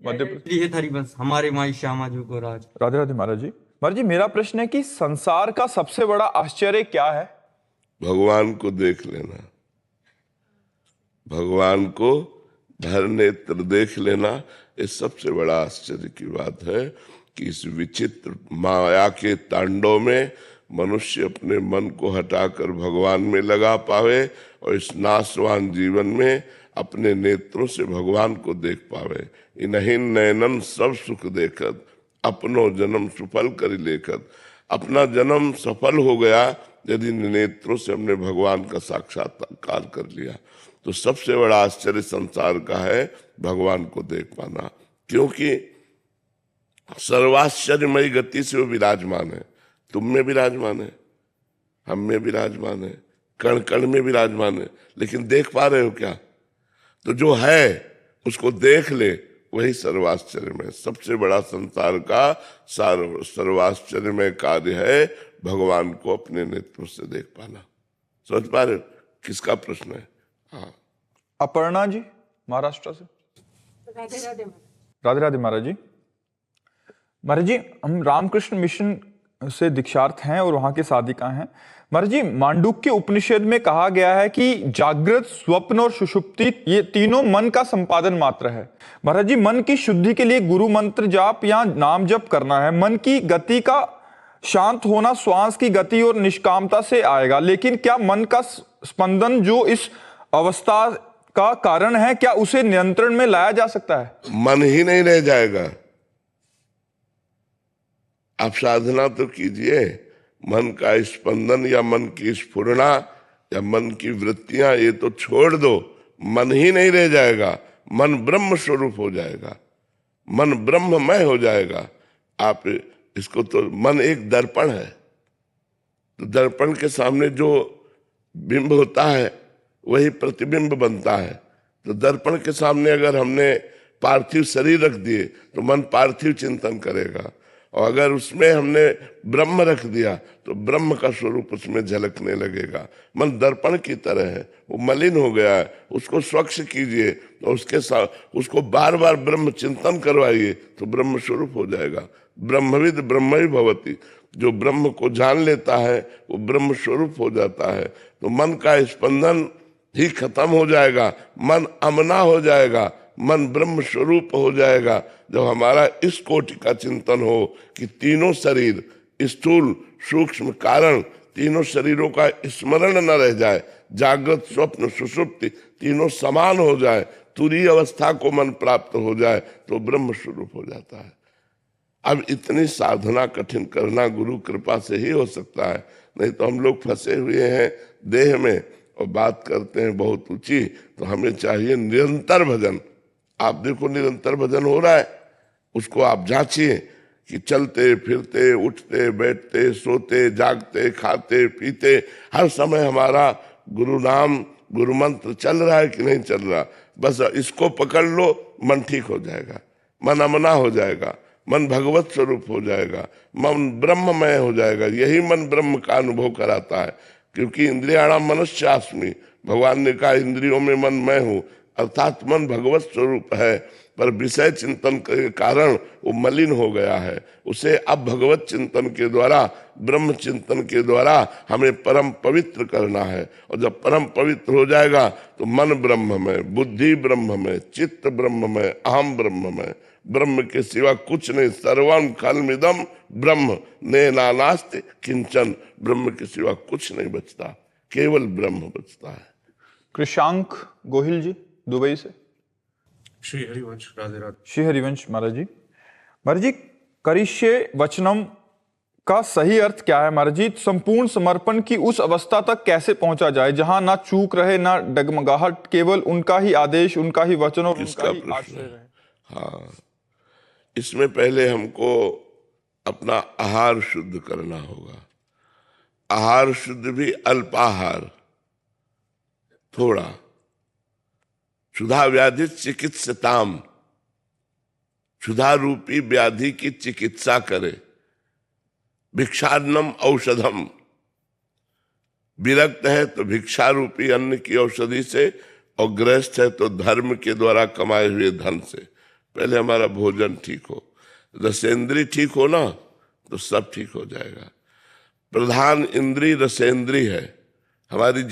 मध्य प्रदेश। हरिवंश हमारे माई श्यामा जी को राज। राधे राधे महाराज जी। महाराज जी, मेरा प्रश्न है कि संसार का सबसे बड़ा आश्चर्य क्या है? भगवान को देख लेना, भगवान को भर नेत्र देख लेना। ये सबसे बड़ा आश्चर्य की बात है कि इस विचित्र माया के तांडव में मनुष्य अपने मन को हटाकर भगवान में लगा पावे और इस नाशवान जीवन में अपने नेत्रों से भगवान को देख पावे। इन्हीं नयनन सब सुख देखत अपनो जन्म सफल कर लेखत। अपना जन्म सफल हो गया यदि नेत्रों से हमने भगवान का साक्षात्कार कर लिया। तो सबसे बड़ा आश्चर्य संसार का है भगवान को देख पाना, क्योंकि सर्वाश्चर्यमयी गति से वो विराजमान है। तुम में विराजमान है, हम में विराजमान है, कण कण में विराजमान है, लेकिन देख पा रहे हो क्या? तो जो है उसको देख ले, वही सर्वाश्चर्यमय। सबसे बड़ा संसार का सर्वाश्चर्यमय कार्य है भगवान को अपने नेत्रों से देख पाना। समझ पा रहे हो किसका प्रश्न है? हाँ, अपर्णा जी महाराष्ट्र से। राधे राधे। राधे राधे महाराज जी। महाराज जी, हम रामकृष्ण मिशन से दीक्षार्थ हैं और वहां के साधिका हैं। महाराज जी, मांडुक्य उपनिषद में कहा गया है कि जागृत, स्वप्न और सुषुप्ति ये तीनों मन का संपादन मात्र है। महाराज जी, मन की शुद्धि के लिए गुरु मंत्र जाप या नाम जप करना है। मन की गति का शांत होना श्वास की गति और निष्कामता से आएगा, लेकिन क्या मन का स्पंदन जो इस अवस्था का कारण है, क्या उसे नियंत्रण में लाया जा सकता है? मन ही नहीं रह जाएगा। आप साधना तो कीजिए, मन का स्पंदन या मन की स्फुरना या मन की वृत्तियां ये तो छोड़ दो, मन ही नहीं रह जाएगा। मन ब्रह्म स्वरूप हो जाएगा, मन ब्रह्ममय हो जाएगा। आप इसको तो मन एक दर्पण है, तो दर्पण के सामने जो बिंब होता है वही प्रतिबिंब बनता है। तो दर्पण के सामने अगर हमने पार्थिव शरीर रख दिए तो मन पार्थिव चिंतन करेगा, और अगर उसमें हमने ब्रह्म रख दिया तो ब्रह्म का स्वरूप उसमें झलकने लगेगा। मन दर्पण की तरह है, वो मलिन हो गया है, उसको स्वच्छ कीजिए और उसके साथ उसको बार बार ब्रह्म चिंतन करवाइए तो ब्रह्म स्वरूप हो जाएगा। ब्रह्मविद ब्रह्मई भवति, जो ब्रह्म को जान लेता है वो ब्रह्म स्वरूप हो जाता है। तो मन का स्पंदन ही खत्म हो जाएगा, मन अमना हो जाएगा, मन ब्रह्म स्वरूप हो जाएगा। जब हमारा इस कोटि का चिंतन हो कि तीनों शरीर, स्थूल सूक्ष्म कारण, तीनों शरीरों का स्मरण न रह जाए, जागृत स्वप्न सुषुप्ति तीनों समान हो जाए, तुरीय अवस्था को मन प्राप्त हो जाए तो ब्रह्म स्वरूप हो जाता है। अब इतनी साधना कठिन करना गुरु कृपा से ही हो सकता है, नहीं तो हम लोग फंसे हुए हैं देह में और बात करते हैं बहुत ऊंची। तो हमें चाहिए निरंतर भजन। आप देखो निरंतर भजन हो रहा है, उसको आप जांचिए कि चलते फिरते उठते बैठते सोते जागते खाते पीते हर समय हमारा गुरु नाम गुरु मंत्र चल रहा है कि नहीं चल रहा। बस इसको पकड़ लो, मन ठीक हो जाएगा, मन अमना हो जाएगा, मन भगवत स्वरूप हो जाएगा, मन ब्रह्ममय हो जाएगा। यही मन ब्रह्म का अनुभव कराता है, क्योंकि इंद्रियाणाम मनश्चास्मि, भगवान ने कहा इंद्रियों में मन मैं हूँ, अर्थात मन भगवत स्वरूप है, पर विषय चिंतन के कारण वो मलिन हो गया है। उसे अब भगवत चिंतन के द्वारा, ब्रह्म चिंतन के द्वारा हमें परम पवित्र करना है। और जब परम पवित्र हो जाएगा तो मन ब्रह्ममय, बुद्धि ब्रह्ममय, चित्त ब्रह्ममय, अहम ब्रह्ममय, ब्रह्म के सिवा कुछ नहीं। सर्वम खलमिदम ब्रह्म ने नानास्ति किंचन, ब्रह्म के सिवा कुछ नहीं बचता, केवल ब्रह्म बचता है। कृषांक गोहिल जी दुबई से। श्री हरिवंश। राधे राधे। श्री हरिवंश महाराज जी। महाराज जी, करिष्ये वचनम का सही अर्थ क्या है महाराज जी? संपूर्ण समर्पण की उस अवस्था तक कैसे पहुंचा जाए जहां ना चूक रहे ना डगमगाहट, केवल उनका ही आदेश, उनका ही वचन और उनका ही आश्रय रहे? हाँ, इसमें पहले हमको अपना आहार शुद्ध करना होगा। आहार शुद्ध भी अल्पाहार, थोड़ा। क्षुधा व्याधि चिकित्सताम, क्षुधा रूपी व्याधि की चिकित्सा करे। भिक्षान्नम औषधम, विरक्त है तो भिक्षा रूपी अन्न की औषधि से, और गृहस्थ है तो धर्म के द्वारा कमाए हुए धन से। पहले हमारा भोजन ठीक हो, रसेंद्री ठीक हो ना तो सब ठीक हो जाएगा। प्रधान इंद्री रसेंद्री है हमारी